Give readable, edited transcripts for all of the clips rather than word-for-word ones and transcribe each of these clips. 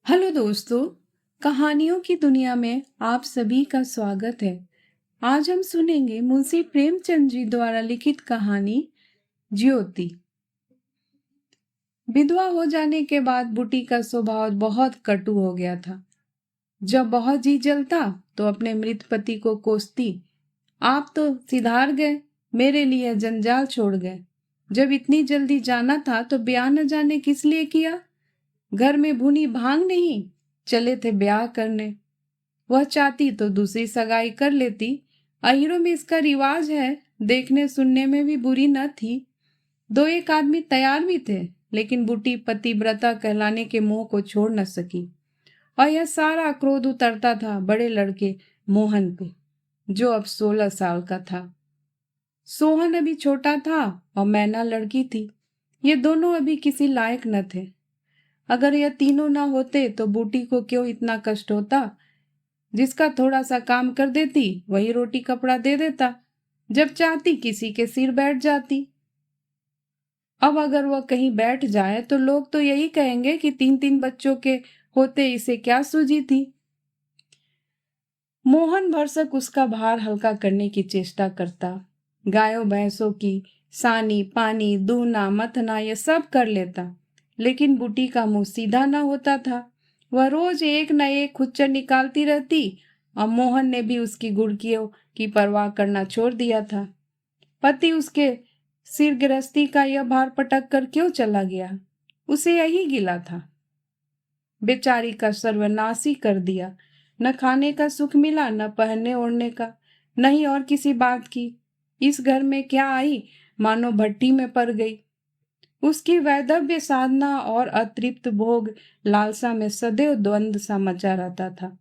Hello दोस्तों, कहानियों की दुनिया में आप सभी का स्वागत है। आज हम सुनेंगे मुंशी प्रेमचंद जी द्वारा लिखित कहानी ज्योति। विधवा हो जाने के बाद बुटी का स्वभाव बहुत कटु हो गया था। जब बहुत जी जलता तो अपने मृत पति को कोसती, आप तो सिधार गए, मेरे लिए जंजाल छोड़ गए। जब इतनी जल्दी जाना था तो ब्याह न जाने किस लिए किया। घर में भुनी भांग नहीं, चले थे ब्याह करने। वह चाहती तो दूसरी सगाई कर लेती। अहिरों में इसका रिवाज है, देखने सुनने में भी बुरी न थी। दो एक आदमी तैयार भी थे, लेकिन बुटी पतिव्रता कहलाने के मोह को छोड़ न सकी। और यह सारा क्रोध उतरता था बड़े लड़के मोहन पे, जो अब 16 साल का था। सोहन अभी छोटा था और मैना लड़की थी। ये दोनों अभी किसी लायक न थे। अगर यह तीनों ना होते तो बूटी को क्यों इतना कष्ट होता। जिसका थोड़ा सा काम कर देती वही रोटी कपड़ा दे देता, जब चाहती किसी के सिर बैठ जाती। अब अगर वह कहीं बैठ जाए तो लोग तो यही कहेंगे कि 3-3 बच्चों के होते इसे क्या सूझी थी। मोहन भरसक उसका भार हल्का करने की चेष्टा करता। गायों भैंसों की सानी पानी दूना मथना ये सब कर लेता, लेकिन बूटी का मुंह सीधा ना होता था। वह रोज एक न एक खुच्चर निकालती रहती और मोहन ने भी उसकी गुड़कियों की परवाह करना छोड़ दिया था। पति उसके सिर गृहस्थी का यह भार पटक कर क्यों चला गया, उसे यही गिला था। बेचारी का सर्वनाश ही कर दिया। न खाने का सुख मिला, न पहनने ओढ़ने का, न ही और किसी बात की। इस घर में क्या आई, मानो भट्टी में पड़ गई। उसकी वैधव्य साधना और अतृप्त भोग लालसा में सदैव द्वंद्व सा मचा रहता था,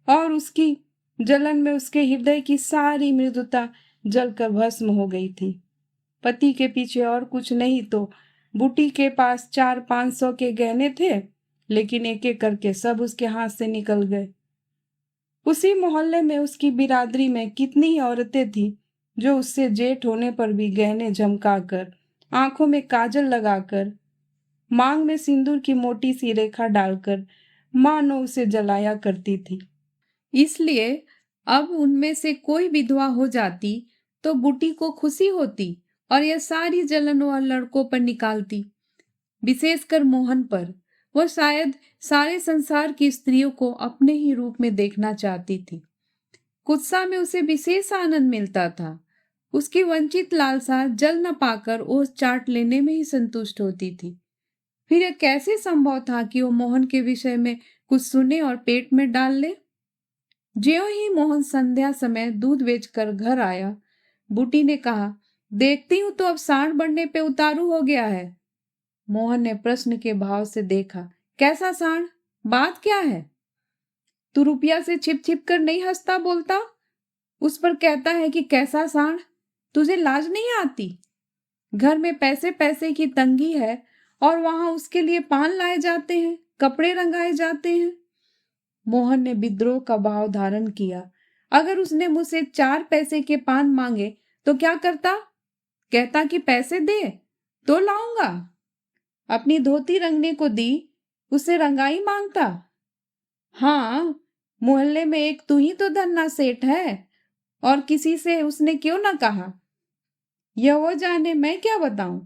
और उसकी जलन में उसके हृदय की सारी मृदुता जलकर भस्म हो गई थी। पति के पीछे और कुछ नहीं तो बूटी के पास 400-500 के गहने थे, लेकिन एक एक करके सब उसके हाथ से निकल गए। उसी मोहल्ले में उसकी बिरादरी में कितनी ही औरतें थी जो उससे जेठ होने पर भी गहने झमकाकर, आंखों में काजल लगाकर, मांग में सिंदूर की मोटी सी रेखा डालकर मानो उसे जलाया करती थी। इसलिए अब उनमें से कोई विधवा हो जाती तो बूटी को खुशी होती और यह सारी जलन वह लड़कों पर निकालती, विशेषकर मोहन पर। वह शायद सारे संसार की स्त्रियों को अपने ही रूप में देखना चाहती थी। कुत्सा में उसे विशेष आनंद मिलता था। उसकी वंचित लालसा जल न पाकर ओस चाट लेने में ही संतुष्ट होती थी। फिर यह कैसे संभव था कि वो मोहन के विषय में कुछ सुने और पेट में डाल ले। ज्यों ही मोहन संध्या समय दूध बेचकर घर आया, बूटी ने कहा, देखती हूं तो अब सांड बढ़ने पे उतारू हो गया है। मोहन ने प्रश्न के भाव से देखा। कैसा सांड? बात क्या है? तू रुपया से छिप छिप कर नहीं हंसता बोलता, उस पर कहता है कि कैसा सांड? तुझे लाज नहीं आती? घर में पैसे पैसे की तंगी है और वहां उसके लिए पान लाए जाते हैं, कपड़े रंगाए जाते हैं। मोहन ने विद्रोह का भाव धारण किया। अगर उसने मुझसे 4 पैसे के पान मांगे तो क्या करता? कहता कि पैसे दे तो लाऊंगा। अपनी धोती रंगने को दी, उसे रंगाई मांगता। हाँ, मोहल्ले में एक तू ही तो धन्ना सेठ है, और किसी से उसने क्यों ना कहा। यह वो जाने, मैं क्या बताऊं।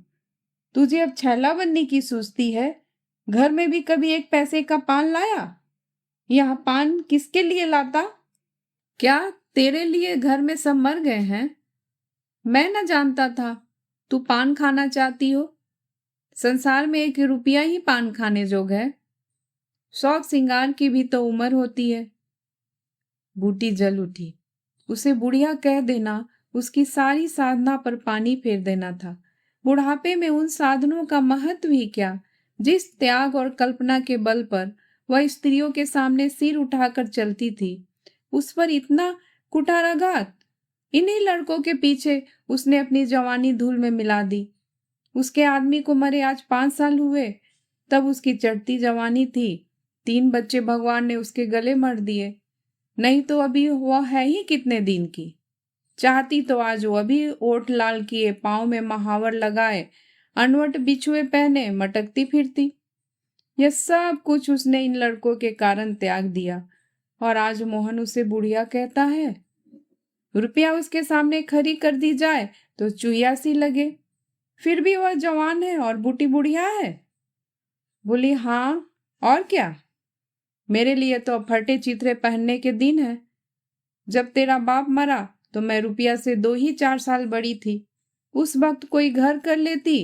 तुझे अब छैला बनने की सुस्ती है। घर में भी कभी 1 पैसे का पान लाया? यहाँ पान किसके लिए लाता? क्या तेरे लिए घर में सब मर गए हैं? मैं न जानता था तू पान खाना चाहती हो। संसार में 1 रुपया ही पान खाने जोग है। शौक सिंगार की भी तो उम्र होती है। बूटी जल उठी। उसे बुढ़िया कह देना उसकी सारी साधना पर पानी फेर देना था। बुढ़ापे में उन साधनों का महत्व ही क्या, जिस त्याग और कल्पना के बल पर वह स्त्रियों के सामने सिर उठाकर चलती थी, उस पर इतना कुठाराघात। इन्हीं लड़कों के पीछे उसने अपनी जवानी धूल में मिला दी। उसके आदमी को मरे आज 5 साल हुए, तब उसकी चढ़ती जवानी थी। 3 बच्चे भगवान ने उसके गले मर दिए, नहीं तो अभी वह है ही कितने दिन की। चाहती तो आज वो अभी ओठ लाल किए, पाँव में महावर लगाए, अनवट बिछुए पहने मटकती फिरती। यह सब कुछ उसने इन लड़कों के कारण त्याग दिया और आज मोहन उसे बुढ़िया कहता है। रुपया उसके सामने खड़ी कर दी जाए तो चुहिया सी लगे, फिर भी वह जवान है और बूटी बुढ़िया है। बोली, हाँ और क्या, मेरे लिए तो अब फटे चिथड़े पहनने के दिन है। जब तेरा बाप मरा तो मैं रुपया से 2 ही 4 साल बड़ी थी। उस वक्त कोई घर कर लेती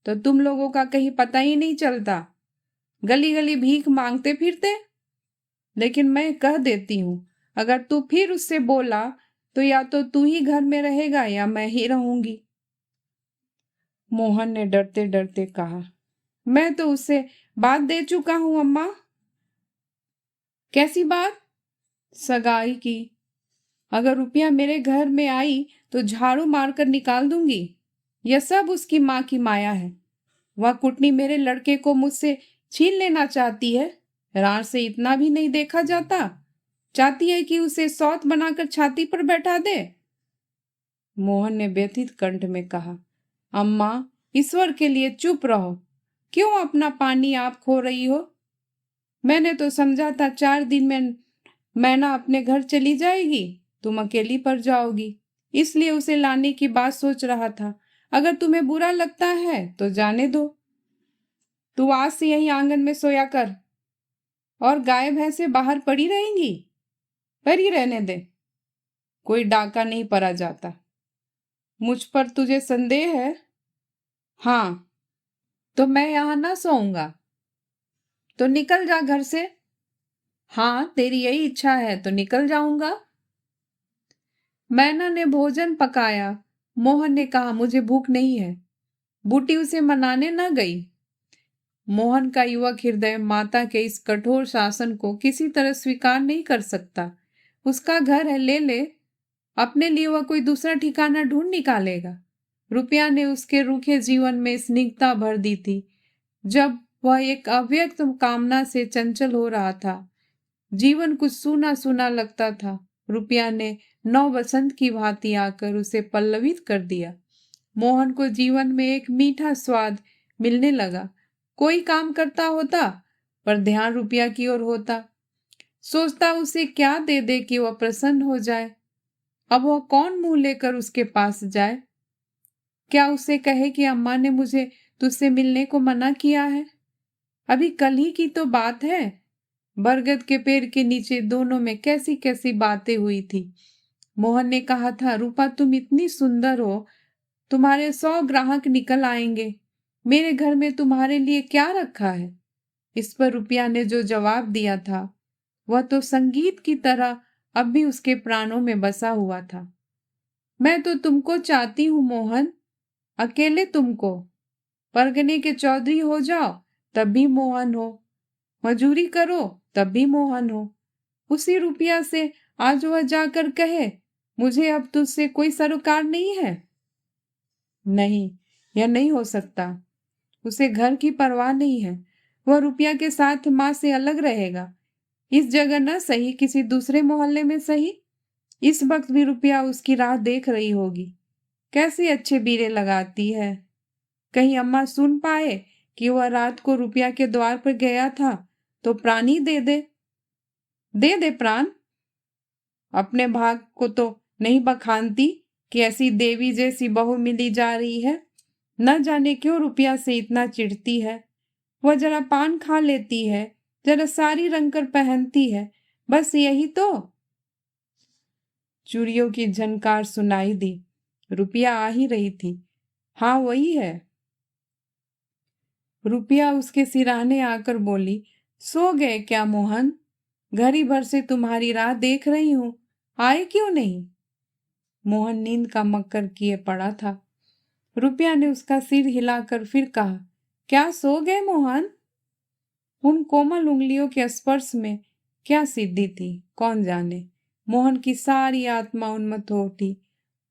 तो तुम लोगों का कहीं पता ही नहीं चलता, गली गली भीख मांगते फिरते। लेकिन मैं कह देती हूँ, अगर तू फिर उससे बोला तो या तो तू ही घर में रहेगा या मैं ही रहूंगी। मोहन ने डरते डरते कहा, मैं तो उससे बात दे चुका हूं अम्मा। कैसी बात? सगाई की। अगर रुपया मेरे घर में आई तो झाड़ू मारकर निकाल दूंगी। यह सब उसकी माँ की माया है। वह कुटनी मेरे लड़के को मुझसे छीन लेना चाहती है। रार से इतना भी नहीं देखा जाता। चाहती है कि उसे सौत बनाकर छाती पर बैठा दे। मोहन ने व्यथित कंठ में कहा, अम्मा, ईश्वर के लिए चुप रहो। क्यों अपना पानी आप खो रही हो? मैंने तो समझा था 4 दिन में मैना अपने घर चली जाएगी, तुम अकेली पड़ जाओगी, इसलिए उसे लाने की बात सोच रहा था। अगर तुम्हें बुरा लगता है तो जाने दो। तू आज से यहीं आंगन में सोया कर और गाय भैंसे बाहर पड़ी रहेंगी। पड़ी रहने दे, कोई डाका नहीं पड़ा जाता। मुझ पर तुझे संदेह है? हाँ, तो मैं यहाँ ना सोऊंगा। तो निकल जा घर से। हाँ, तेरी यही इच्छा है तो निकल जाऊंगा। मैना ने भोजन पकाया। मोहन ने कहा, मुझे भूख नहीं है। बूटी उसे मनाने न गई। मोहन का युवक हृदय माता के इस कठोर शासन को किसी तरह स्वीकार नहीं कर सकता। उसका घर है, ले ले। अपने लिए वह कोई दूसरा ठिकाना ढूंढ निकालेगा। रुपया ने उसके रूखे जीवन में स्निग्धता भर दी थी। जब वह एक अव्यक्त कामना से चंचल हो रहा था, जीवन कुछ सूना सूना लगता था। रुपया ने नौ बसंत की भांति आकर उसे पल्लवित कर दिया। मोहन को जीवन में एक मीठा स्वाद मिलने लगा। कोई काम करता होता पर ध्यान रुपया की ओर होता। सोचता उसे क्या दे दे कि वह प्रसन्न हो जाए। अब वह कौन मुंह लेकर उसके पास जाए? क्या उसे कहे कि अम्मा ने मुझे तुझसे मिलने को मना किया है? अभी कल ही की तो बात है। बरगद के पेड़ के नीचे दोनों में कैसी कैसी बातें हुई थी। मोहन ने कहा था, रूपा तुम इतनी सुंदर हो, तुम्हारे 100 ग्राहक निकल आएंगे। मेरे घर में तुम्हारे लिए क्या रखा है? इस पर रुपया ने जो जवाब दिया था वह तो संगीत की तरह अब भी उसके प्राणों में बसा हुआ था। मैं तो तुमको चाहती हूँ मोहन, अकेले तुमको। परगने के चौधरी हो जाओ तब भी मोहन हो, मजूरी करो तब भी मोहन हो। उसी रुपया से आज वह जाकर कहे, मुझे अब तुझसे कोई सरोकार नहीं है। नहीं, यह नहीं हो सकता। उसे घर की परवाह नहीं है। वह रुपया के साथ माँ से अलग रहेगा। इस जगह न सही, किसी दूसरे मोहल्ले में सही। इस वक्त भी रुपया उसकी राह देख रही होगी। कैसे अच्छे बीरे लगाती है। कहीं अम्मा सुन पाए कि वह रात को रुपया के द्वार पर गया था तो प्राण ही दे दे। दे दे प्राण। अपने भाग को तो नहीं बखानती कि ऐसी देवी जैसी बहू मिली जा रही है। न जाने क्यों रुपया से इतना चिढ़ती है। वह जरा पान खा लेती है, जरा साड़ी रंग कर पहनती है, बस यही तो। चूड़ियों की झनकार सुनाई दी। रुपया आ ही रही थी। हाँ, वही है। रुपया उसके सिराने आकर बोली, सो गए क्या मोहन? घड़ी भर से तुम्हारी राह देख रही हूं, आए क्यों नहीं? मोहन नींद का मक्कर किए पड़ा था। रुपया ने उसका सिर हिलाकर फिर कहा, क्या सो गए मोहन? उन कोमल उंगलियों के स्पर्श में क्या सिद्धि थी, कौन जाने। मोहन की सारी आत्मा उन्मत्त हो उठी।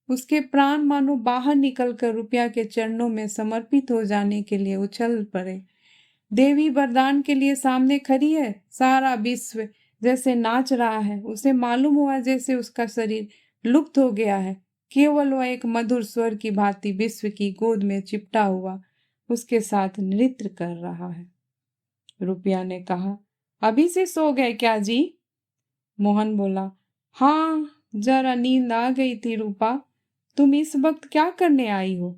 उसके प्राण मानो बाहर निकलकर रुपया के चरणों में समर्पित हो जाने के लिए उछल पड़े। देवी वरदान के लिए सामने खड़ी है। सारा विश्व जैसे नाच रहा है। उसे मालूम हुआ जैसे उसका शरीर लुप्त हो गया है। केवल वह एक मधुर स्वर की भांति विश्व की गोद में चिपटा हुआ उसके साथ नृत्य कर रहा है। रुपया ने कहा। अभी से सो गए क्या जी? मोहन बोला, हाँ जरा नींद आ गई थी रूपा। तुम इस वक्त क्या करने आई हो?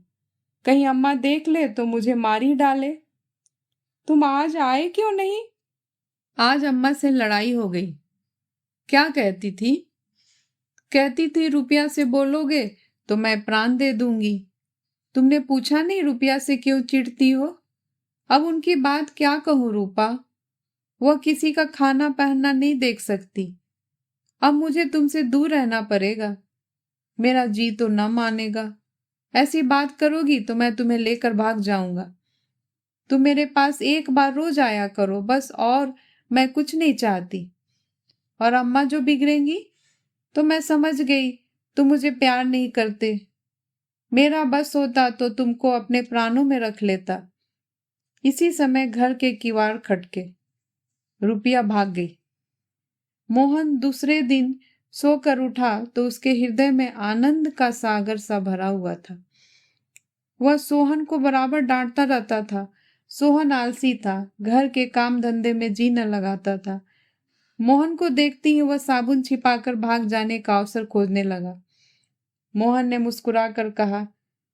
कहीं अम्मा देख ले तो मुझे मार ही डाले। तुम आज आए क्यों नहीं? आज अम्मा से लड़ाई हो गई। क्या कहती थी? कहती थी रुपया से बोलोगे तो मैं प्राण दे दूंगी। तुमने पूछा नहीं रुपया से क्यों चिढ़ती हो? अब उनकी बात क्या कहूँ रूपा, वह किसी का खाना पहनना नहीं देख सकती। अब मुझे तुमसे दूर रहना पड़ेगा। मेरा जी तो न मानेगा। ऐसी बात करोगी तो मैं तुम्हें लेकर भाग जाऊंगा। तुम मेरे पास एक बार रोज आया करो बस, और मैं कुछ नहीं चाहती। और अम्मा जो बिगड़ेंगी तो मैं समझ गई तुम मुझे प्यार नहीं करते। मेरा बस होता तो तुमको अपने प्राणों में रख लेता। इसी समय घर के किवाड़ खटके। रुपया भाग गई। मोहन दूसरे दिन सोकर उठा तो उसके हृदय में आनंद का सागर सा भरा हुआ था। वह सोहन को बराबर डांटता रहता था। सोहन आलसी था, घर के काम धंधे में जी न लगाता था। मोहन को देखते ही वह साबुन छिपाकर भाग जाने का अवसर खोजने लगा। मोहन ने मुस्कुराकर कहा,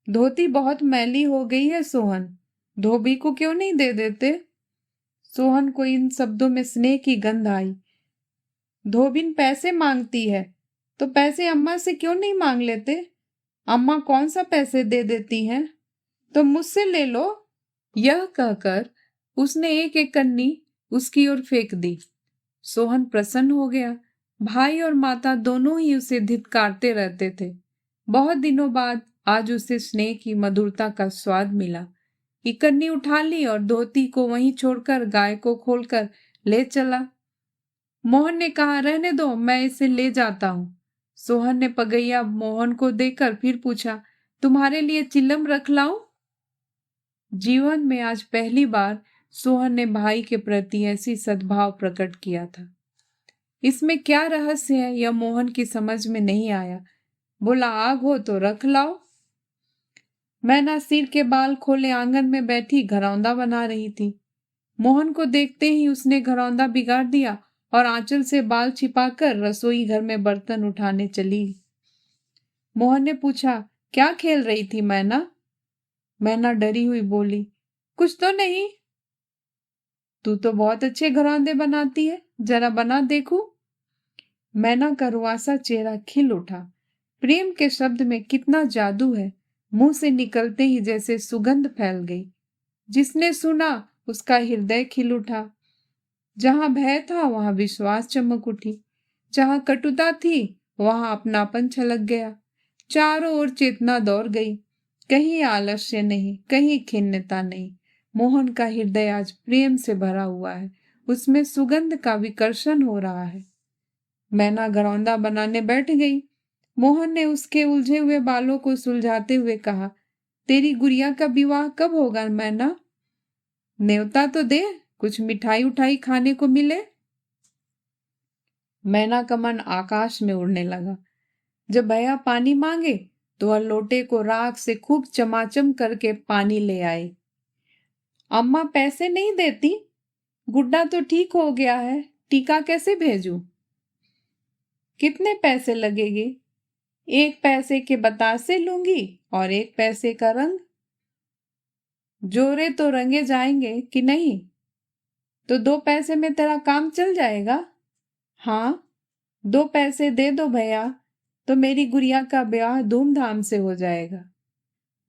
धोती बहुत मैली हो गई है सोहन, धोबी को क्यों नहीं दे देते? सोहन को इन शब्दों में स्नेह की गंध आई। धोबिन पैसे मांगती है तो पैसे अम्मा से क्यों नहीं मांग लेते? अम्मा कौन सा पैसे दे देती हैं, तो मुझसे ले लो। यह कहकर उसने एक एक कन्नी उसकी ओर फेंक दी। सोहन प्रसन्न हो गया। भाई और माता दोनों ही उसे धिक्कारते रहते थे। बहुत दिनों बाद आज उसे स्नेह की मधुरता का स्वाद मिला। इकन्नी उठा ली और धोती को वहीं छोड़कर गाय को खोलकर ले चला। मोहन ने कहा, रहने दो, मैं इसे ले जाता हूं। सोहन ने पगैया मोहन को देकर फिर पूछा, तुम्हारे लिए चिल्लम रख लाऊं? जीवन में आज पहली बार सोहन ने भाई के प्रति ऐसी सद्भाव प्रकट किया था। इसमें क्या रहस्य है यह मोहन की समझ में नहीं आया। बोला, आग हो तो रख लाओ। मैना सिर के बाल खोले आंगन में बैठी घरौंदा बना रही थी। मोहन को देखते ही उसने घरौंदा बिगाड़ दिया और आंचल से बाल छिपाकर रसोई घर में बर्तन उठाने चली। मोहन ने पूछा, क्या खेल रही थी मैना? मैना डरी हुई बोली, कुछ तो नहीं। तू तो बहुत अच्छे घरौंदे बनाती है, जरा बना देखूं। मैना का रुआसा चेहरा खिल उठा। प्रेम के शब्द में कितना जादू है। मुंह से निकलते ही जैसे सुगंध फैल गई। जिसने सुना उसका हृदय खिल उठा। जहां भय था वहां विश्वास चमक उठी। जहां कटुता थी वहां अपनापन छलक गया। चारों ओर चेतना दौड़ गई। कहीं आलस्य नहीं, कहीं खिन्नता नहीं। मोहन का हृदय आज प्रेम से भरा हुआ है। उसमें सुगंध का विकर्षण हो रहा है। मैना घरौंदा बनाने बैठ गई। मोहन ने उसके उलझे हुए बालों को सुलझाते हुए कहा, तेरी गुड़िया का विवाह कब होगा मैना? न्योता तो दे, कुछ मिठाई उठाई खाने को मिले। मैना का मन आकाश में उड़ने लगा। जब भैया पानी मांगे तो वह लोटे को राख से खूब चमाचम करके पानी ले आए। अम्मा पैसे नहीं देती, गुड्डा तो ठीक हो गया है, टीका कैसे भेजूं? कितने पैसे लगेंगे? 1 पैसे के बतासे लूंगी और 1 पैसे का रंग। जोरे तो रंगे जाएंगे कि नहीं? तो 2 पैसे में तेरा काम चल जाएगा? हाँ, 2 पैसे दे दो भैया, तो मेरी गुड़िया का ब्याह धूमधाम से हो जाएगा।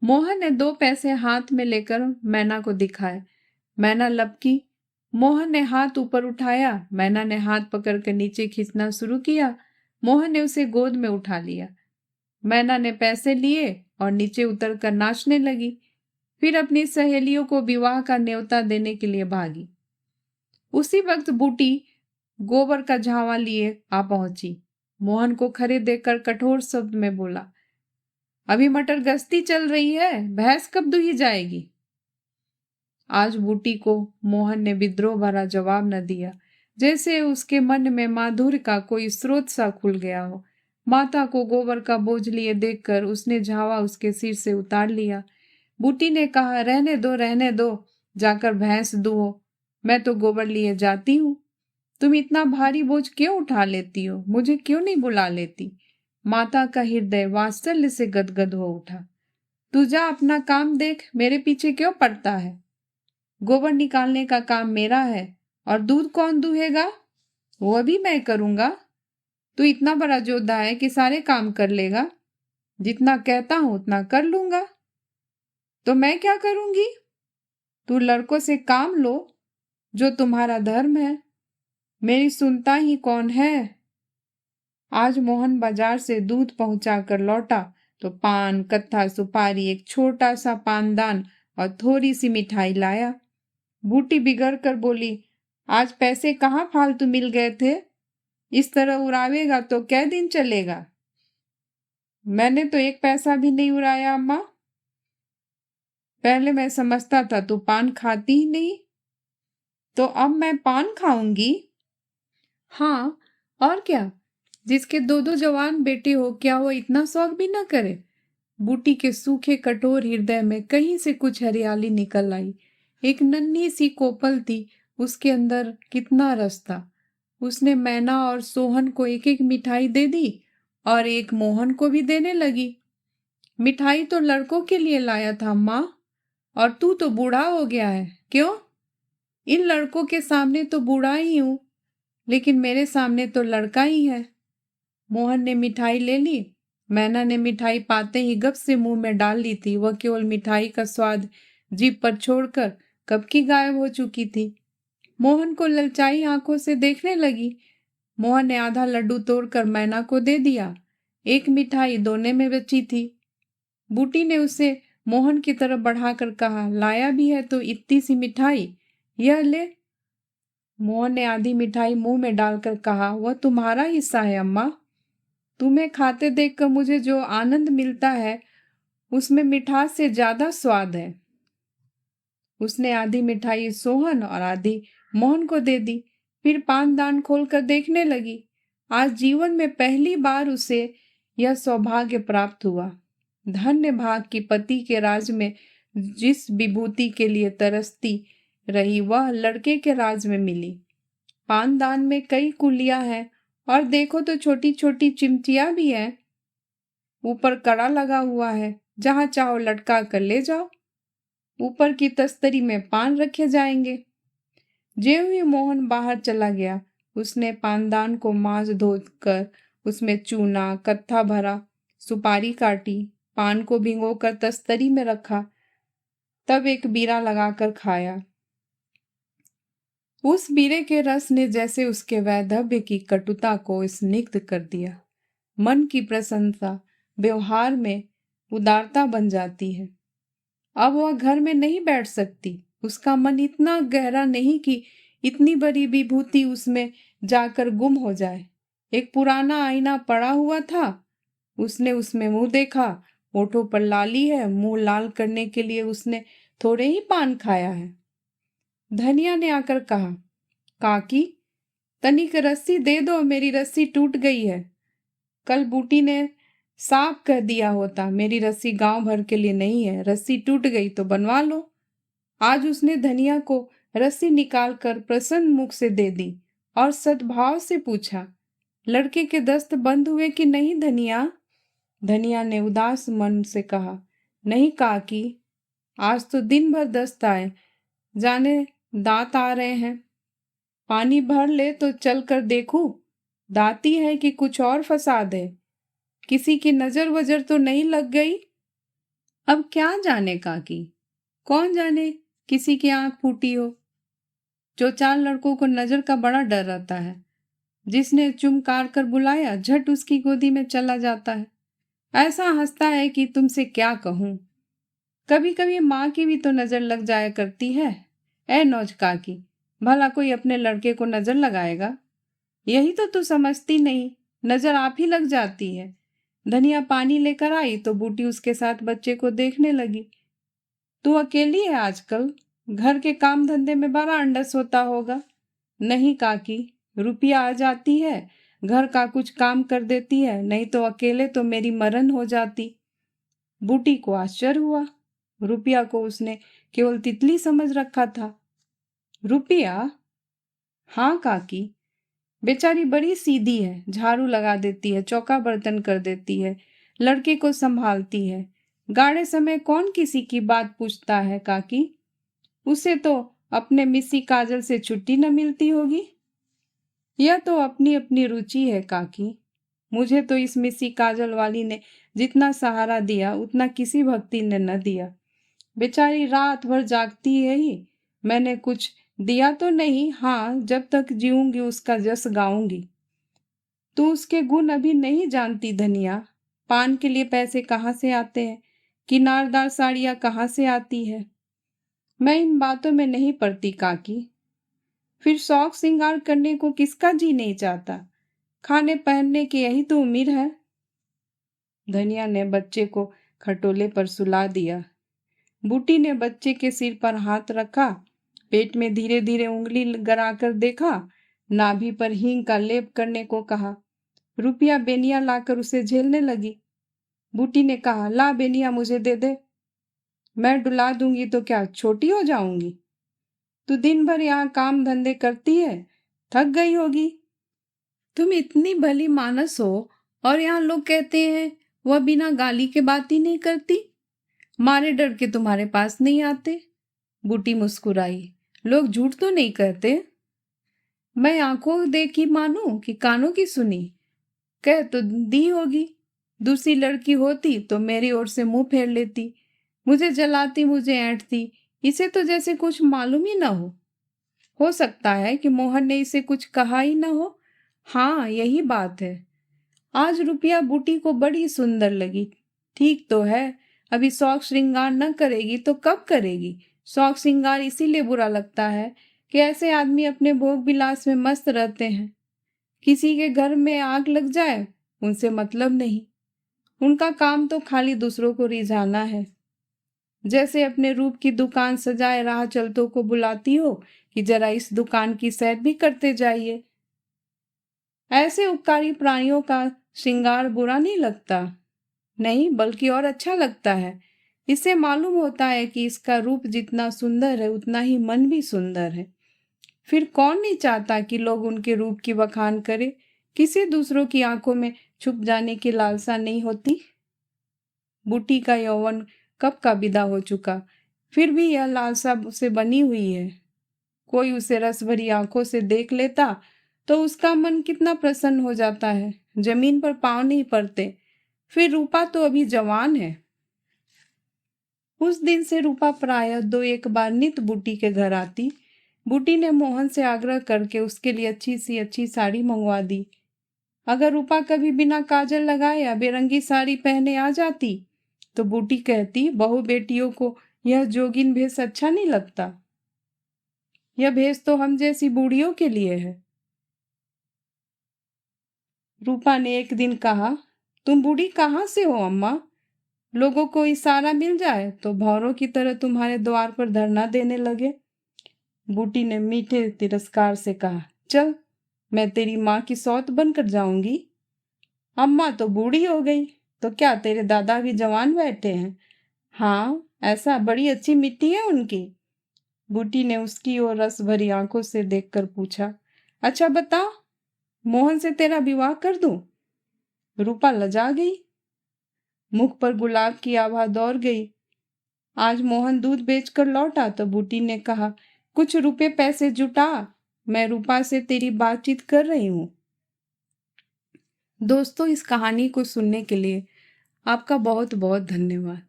मोहन ने 2 पैसे हाथ में लेकर मैना को दिखाए। मैना लपकी। मोहन ने हाथ ऊपर उठाया। मैना ने हाथ पकड़कर नीचे खींचना शुरू किया। मोहन ने उसे गोद में उठा लिया। मैना ने पैसे लिए और नीचे उतरकर नाचने लगी। फिर अपनी सहेलियों को विवाह का न्योता देने के लिए भागी। उसी वक्त बूटी गोबर का झावा लिए आ पहुंची। मोहन को खड़े देखकर कठोर शब्द में बोला, अभी मटर गश्ती चल रही है, भैंस कब दुही जाएगी? आज बूटी को मोहन ने विद्रोह भरा जवाब न दिया, जैसे उसके मन में माधुर्य का कोई स्रोत सा खुल गया हो। माता को गोबर का बोझ लिए देखकर उसने झावा उसके सिर से उतार लिया। बूटी ने कहा, रहने दो, जाकर भैंस दुहो। मैं तो गोबर लिए जाती हूँ। तुम इतना भारी बोझ क्यों उठा लेती हो? मुझे क्यों नहीं बुला लेती? माता का हृदय वात्सल्य से गदगद हो उठा। तू जा अपना काम देख, मेरे पीछे क्यों पड़ता है? गोबर निकालने का काम मेरा है, और दूध कौन दूहेगा? वो भी मैं करूंगा। तू इतना बड़ा योद्धा है कि सारे काम कर लेगा। जितना कहता हूं उतना कर लूंगा। तो मैं क्या करूंगी? तू लड़कों से काम लो, जो तुम्हारा धर्म है। मेरी सुनता ही कौन है? आज मोहन बाजार से दूध पहुंचा कर लौटा तो पान, कत्था, सुपारी, एक छोटा सा पानदान और थोड़ी सी मिठाई लाया। बूटी बिगड़ कर बोली, आज पैसे कहाँ फालतू मिल गए थे? इस तरह उड़ावेगा तो कै दिन चलेगा? मैंने तो एक पैसा भी नहीं उड़ाया अम्मा। पहले मैं समझता था तू पान खाती ही नहीं, तो अब मैं पान खाऊंगी? हाँ, और क्या? जिसके दो दो जवान बेटे हो, क्या वो इतना शौक भी ना करे? बूटी के सूखे कठोर हृदय में कहीं से कुछ हरियाली निकल आई। एक नन्ही सी कोपल थी, उसके अंदर कितना रस था। उसने मैना और सोहन को एक एक मिठाई दे दी और एक मोहन को भी देने लगी। मिठाई तो लड़कों के लिए लाया था माँ, और तू तो बूढ़ा हो गया है। क्यों? इन लड़कों के सामने तो बूढ़ा ही हूं, लेकिन मेरे सामने तो लड़का ही है। मोहन ने मिठाई ले ली। मैना ने मिठाई पाते ही गप से मुंह में डाल ली थी। वह केवल मिठाई का स्वाद जीभ पर छोड़कर कब की गायब हो चुकी थी। मोहन को ललचाई आंखों से देखने लगी। मोहन ने आधा लड्डू तोड़कर मैना को दे दिया। एक मिठाई दोने में बची थी। बूटी ने उसे मोहन की तरफ बढ़ाकर कहा, लाया भी है तो इतनी सी मिठाई, यह ले। मोहन ने आधी मिठाई मुंह में डालकर कहा, वह तुम्हारा हिस्सा है अम्मा। तुम्हें खाते देखकर मुझे जो आनंद मिलता है, उसमें मिठास से ज्यादा स्वाद है। उसने आधी मिठाई सोहन और आधी मोहन को दे दी, फिर पानदान खोलकर देखने लगी। आज जीवन में पहली बार उसे यह सौभाग्य प्राप्त हुआ। धन्य भाग की पति के राज में जिस विभूति के लिए तरसती रही, वह लड़के के राज में मिली। पानदान में कई कुलियां हैं, और देखो तो छोटी छोटी चिमटियां भी हैं। ऊपर कड़ा लगा हुआ है, जहां चाहो लटका कर ले जाओ। ऊपर की तस्तरी में पान रखे जाएंगे। ज्यों ही मोहन बाहर चला गया, उसने पानदान को मांज धोकर उसमें चूना, कत्था भरा, सुपारी काटी, पान को भिगोकर तस्तरी में रखा, तब एक बीरा लगाकर खाया। उस बीरे के रस ने जैसे उसके वैधव्य की कटुता को स्निग्ध कर दिया। मन की प्रसन्नता व्यवहार में उदारता बन जाती है। अब वह घर में नहीं बैठ सकती। उसका मन इतना गहरा नहीं कि इतनी बड़ी विभूति उसमें जाकर गुम हो जाए। एक पुराना आईना पड़ा हुआ था। उसने उसमें मुंह देखा। होठों पर लाली है। मुंह लाल करने के लिए उसने थोड़े ही पान खाया है। धनिया ने आकर कहा, काकी, तनिक रस्सी दे दो, मेरी रस्सी टूट गई है। कल बूटी ने साफ कह दिया होता, मेरी रस्सी गांव भर के लिए नहीं है, रस्सी टूट गई तो बनवा लो। आज उसने धनिया को रस्सी निकालकर प्रसन्न मुख से दे दी और सद्भाव से पूछा, लड़के के दस्त बंद हुए कि नहीं धनिया? धनिया ने उदास मन से कहा, नहीं काकी, आज तो दिन भर दस्त आए, जाने दांत आ रहे हैं। पानी भर ले तो चल कर देखूं, दाती है कि कुछ और फसाद है, किसी की नजर वजर तो नहीं लग गई? अब क्या जाने काकी, कौन जाने किसी की आंख फूटी हो। जो चार लड़कों को नजर का बड़ा डर रहता है। जिसने चुमकार कर बुलाया झट उसकी गोदी में चला जाता है। ऐसा हंसता है कि तुमसे क्या कहूं। कभी कभी माँ की भी तो नजर लग जाया करती है। ए नौज काकी, भला कोई अपने लड़के को नजर लगाएगा? यही तो तू समझती नहीं, नजर आप ही लग जाती है। धनिया पानी लेकर आई तो बूटी उसके साथ बच्चे को देखने लगी। तू अकेली है आजकल? घर के काम धंधे में बड़ा अंडस होता होगा। नहीं काकी, रुपया आ जाती है, घर का कुछ काम कर देती है, नहीं तो अकेले तो मेरी मरण हो जाती। बूटी को आश्चर्य हुआ। रुपया को उसने केवल तितली समझ रखा था। रुपया? हाँ काकी। बेचारी बड़ी सीधी है, झाड़ू लगा देती है, चौका बर्तन कर देती है, लड़के को संभालती है। गाड़े समय कौन किसी की बात पूछता है काकी? उसे तो अपने मिसी काजल से छुट्टी न मिलती होगी। यह तो अपनी अपनी रुचि है काकी। मुझे तो इस मिसी काजल वाली ने जितना सहारा दिया उतना किसी भक्ति ने न दिया। बेचारी रात भर जागती है ही। मैंने कुछ दिया तो नहीं, हाँ जब तक जीऊंगी उसका जस गाऊंगी। तू उसके गुण अभी नहीं जानती धनिया। पान के लिए पैसे कहाँ से आते हैं, किनारदार साड़ियाँ कहाँ से आती है। मैं इन बातों में नहीं पड़ती काकी। फिर शौक श्रृंगार करने को किसका जी नहीं चाहता। खाने पहनने की यही तो उम्र है। धनिया ने बच्चे को खटोले पर सुला दिया। बूटी ने बच्चे के सिर पर हाथ रखा, पेट में धीरे धीरे उंगली गराकर देखा, नाभि पर हींग का लेप करने को कहा। रुपया बेनिया लाकर उसे झेलने लगी। बूटी ने कहा, ला बेनिया मुझे दे दे। मैं डुला दूंगी तो क्या छोटी हो जाऊंगी? तू दिन भर यहाँ काम धंधे करती है, थक गई होगी। तुम इतनी भली मानस हो और यहाँ लोग कहते हैं वह बिना गाली के बात ही नहीं करती। मारे डर के तुम्हारे पास नहीं आते। बूटी मुस्कुराई। लोग झूठ तो नहीं कहते। मैं आंखों देखी मानूं कि कानों की सुनी? कह तो दी होगी। दूसरी लड़की होती तो मेरी ओर से मुंह फेर लेती, मुझे जलाती, मुझे ऐंठती। इसे तो जैसे कुछ मालूम ही ना हो सकता है कि मोहन ने इसे कुछ कहा ही ना हो। हाँ यही बात है। आज रुपया बूटी को बड़ी सुंदर लगी। ठीक तो है, अभी शौक श्रृंगार न करेगी तो कब करेगी? शौक श्रृंगार इसीलिए बुरा लगता है कि ऐसे आदमी अपने भोग विलास में मस्त रहते हैं। किसी के घर में आग लग जाए उनसे मतलब नहीं। उनका काम तो खाली दूसरों को रिझाना है। जैसे अपने रूप की दुकान सजाए राह चलतों को बुलाती हो कि जरा इस दुकान की सैर भी करते जाइए। ऐसे उपकारी प्राणियों का श्रृंगार बुरा नहीं लगता, नहीं बल्कि और अच्छा लगता है। इससे मालूम होता है कि इसका रूप जितना सुंदर है उतना ही मन भी सुंदर है। फिर कौन नहीं चाहता कि लोग उनके रूप की बखान करें। किसी दूसरों की आंखों में छुप जाने की लालसा नहीं होती। बूटी का यौवन कब का विदा हो चुका, फिर भी यह लालसा उसे बनी हुई है। कोई उसे रस भरी आंखों से देख लेता तो उसका मन कितना प्रसन्न हो जाता है, जमीन पर पांव नहीं पड़ते। फिर रूपा तो अभी जवान है। उस दिन से रूपा प्रायः 2-1 बार नित बूटी के घर आती। बूटी ने मोहन से आग्रह करके उसके लिए अच्छी साड़ी मंगवा दी। अगर रूपा कभी बिना काजल लगाए या बेरंगी साड़ी पहने आ जाती तो बूटी कहती, बहू बेटियों को यह जोगिन भेष अच्छा नहीं लगता। यह भेष तो हम जैसी बूढ़ियों के लिए है। रूपा ने एक दिन कहा, तुम बूढ़ी कहाँ से हो अम्मा? लोगों को इशारा मिल जाए तो भौरों की तरह तुम्हारे द्वार पर धरना देने लगे। बूटी ने मीठे तिरस्कार से कहा, चल मैं तेरी माँ की सौत बनकर जाऊंगी। अम्मा तो बूढ़ी हो गई तो क्या तेरे दादा भी जवान बैठे हैं? हाँ ऐसा, बड़ी अच्छी मिट्टी है उनकी। बूटी ने उसकी ओर रस भरी आंखों से देखकर पूछा, अच्छा बता, मोहन से तेरा विवाह कर दूं? रूपा लजा गई। मुख पर गुलाब की आभा दौड़ गई। आज मोहन दूध बेचकर लौटा तो बूटी ने कहा, कुछ रुपए पैसे जुटा, मैं रूपा से तेरी बातचीत कर रही हूँ। दोस्तों इस कहानी को सुनने के लिए आपका बहुत बहुत धन्यवाद।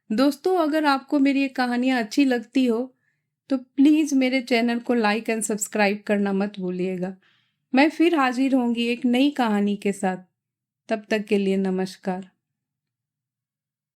दोस्तों अगर आपको मेरी ये कहानियाँ अच्छी लगती हो तो प्लीज़ मेरे चैनल को लाइक एंड सब्सक्राइब करना मत भूलिएगा। मैं फिर हाजिर होंगी एक नई कहानी के साथ। तब तक के लिए नमस्कार।